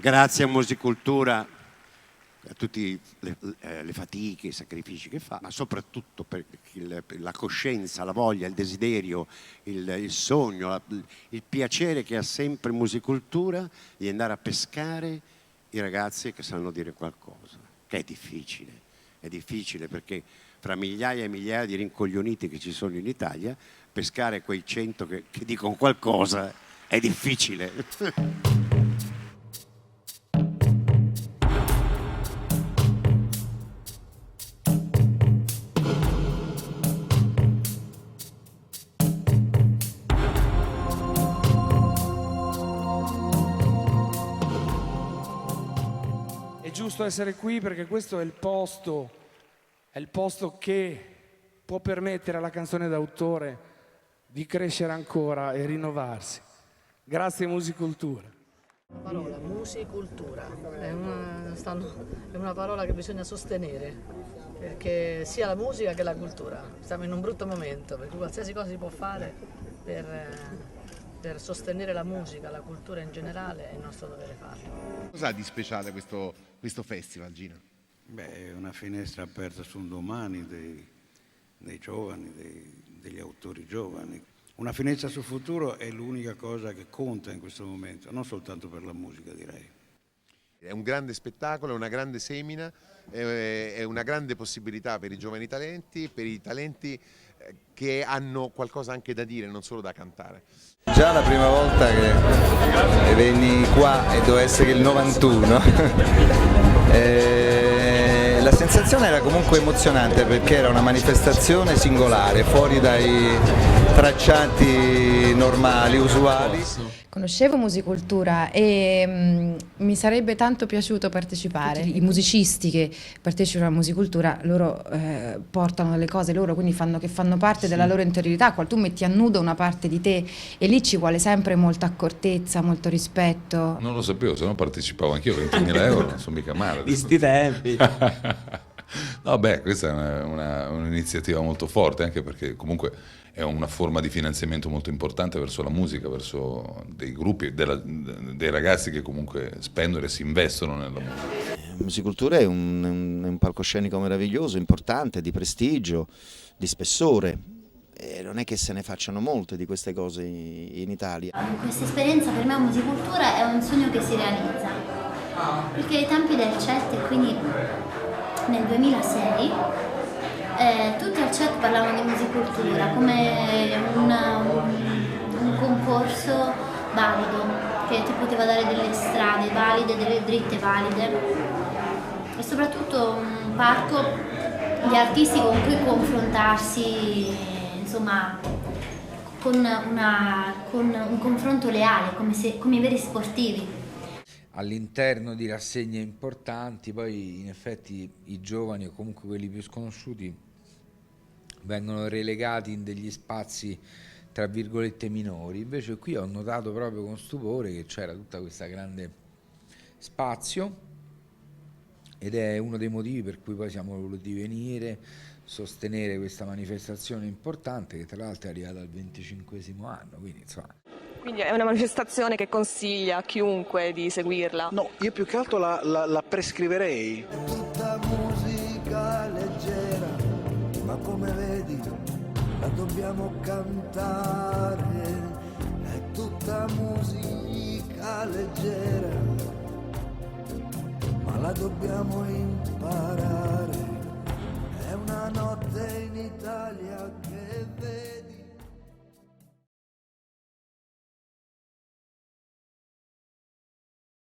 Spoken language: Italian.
grazie a Musicultura, a tutte le fatiche, i sacrifici che fa, ma soprattutto per la coscienza, la voglia, il desiderio, il sogno, il piacere che ha sempre Musicultura di andare a pescare i ragazzi che sanno dire qualcosa, che è difficile perché fra migliaia e migliaia di rincoglioniti che ci sono in Italia, pescare quei 100 che dicono qualcosa è difficile. È giusto essere qui perché questo è il posto che può permettere alla canzone d'autore di crescere ancora e rinnovarsi. Grazie Musicultura. La parola musicultura è una parola che bisogna sostenere, perché sia la musica che la cultura. Siamo in un brutto momento, perché qualsiasi cosa si può fare per sostenere la musica, la cultura in generale, è il nostro dovere farlo. Cos'ha di speciale questo festival, Gino? Beh, è una finestra aperta sul domani dei giovani, degli autori giovani. Una finestra sul futuro è l'unica cosa che conta in questo momento, non soltanto per la musica, direi. È un grande spettacolo, è una grande semina, è una grande possibilità per i giovani talenti, per i talenti che hanno qualcosa anche da dire, non solo da cantare. Già la prima volta che venni qua, e doveva essere il 91, la sensazione era comunque emozionante perché era una manifestazione singolare, fuori dai tracciati normali, usuali. Conoscevo Musicultura e mi sarebbe tanto piaciuto partecipare. I musicisti che partecipano a Musicultura, loro portano delle cose loro, quindi fanno parte della loro interiorità. Tu metti a nudo una parte di te e lì ci vuole sempre molta accortezza, molto rispetto. Non lo sapevo, se no partecipavo anch'io, 20.000 euro, non sono mica male. Di sti tempi. No, beh, questa è un'iniziativa molto forte, anche perché comunque è una forma di finanziamento molto importante verso la musica, verso dei gruppi, dei ragazzi che comunque spendono e si investono nella musica. Musicultura è un palcoscenico meraviglioso, importante, di prestigio, di spessore. E non è che se ne facciano molte di queste cose in Italia. Questa esperienza per me a Musicultura è un sogno che si realizza, perché ai tempi del CET, e quindi nel 2006, tutti al CET parlavano di Musicultura come un concorso valido, che ti poteva dare delle strade valide, delle dritte valide e soprattutto un parco di artisti con cui confrontarsi, insomma, con un confronto leale, come i veri sportivi. All'interno di rassegne importanti, poi in effetti i giovani o comunque quelli più sconosciuti vengono relegati in degli spazi tra virgolette minori. Invece qui ho notato proprio con stupore che c'era tutta questa grande spazio, ed è uno dei motivi per cui poi siamo voluti venire, sostenere questa manifestazione importante che tra l'altro è arrivata al 25° anno, quindi insomma. Quindi è una manifestazione che consiglia a chiunque di seguirla? No, io più che altro la prescriverei. Tutta musica leggera, ma come vedi la dobbiamo cantare. È tutta musica leggera, ma la dobbiamo imparare. È una notte in Italia che vedi.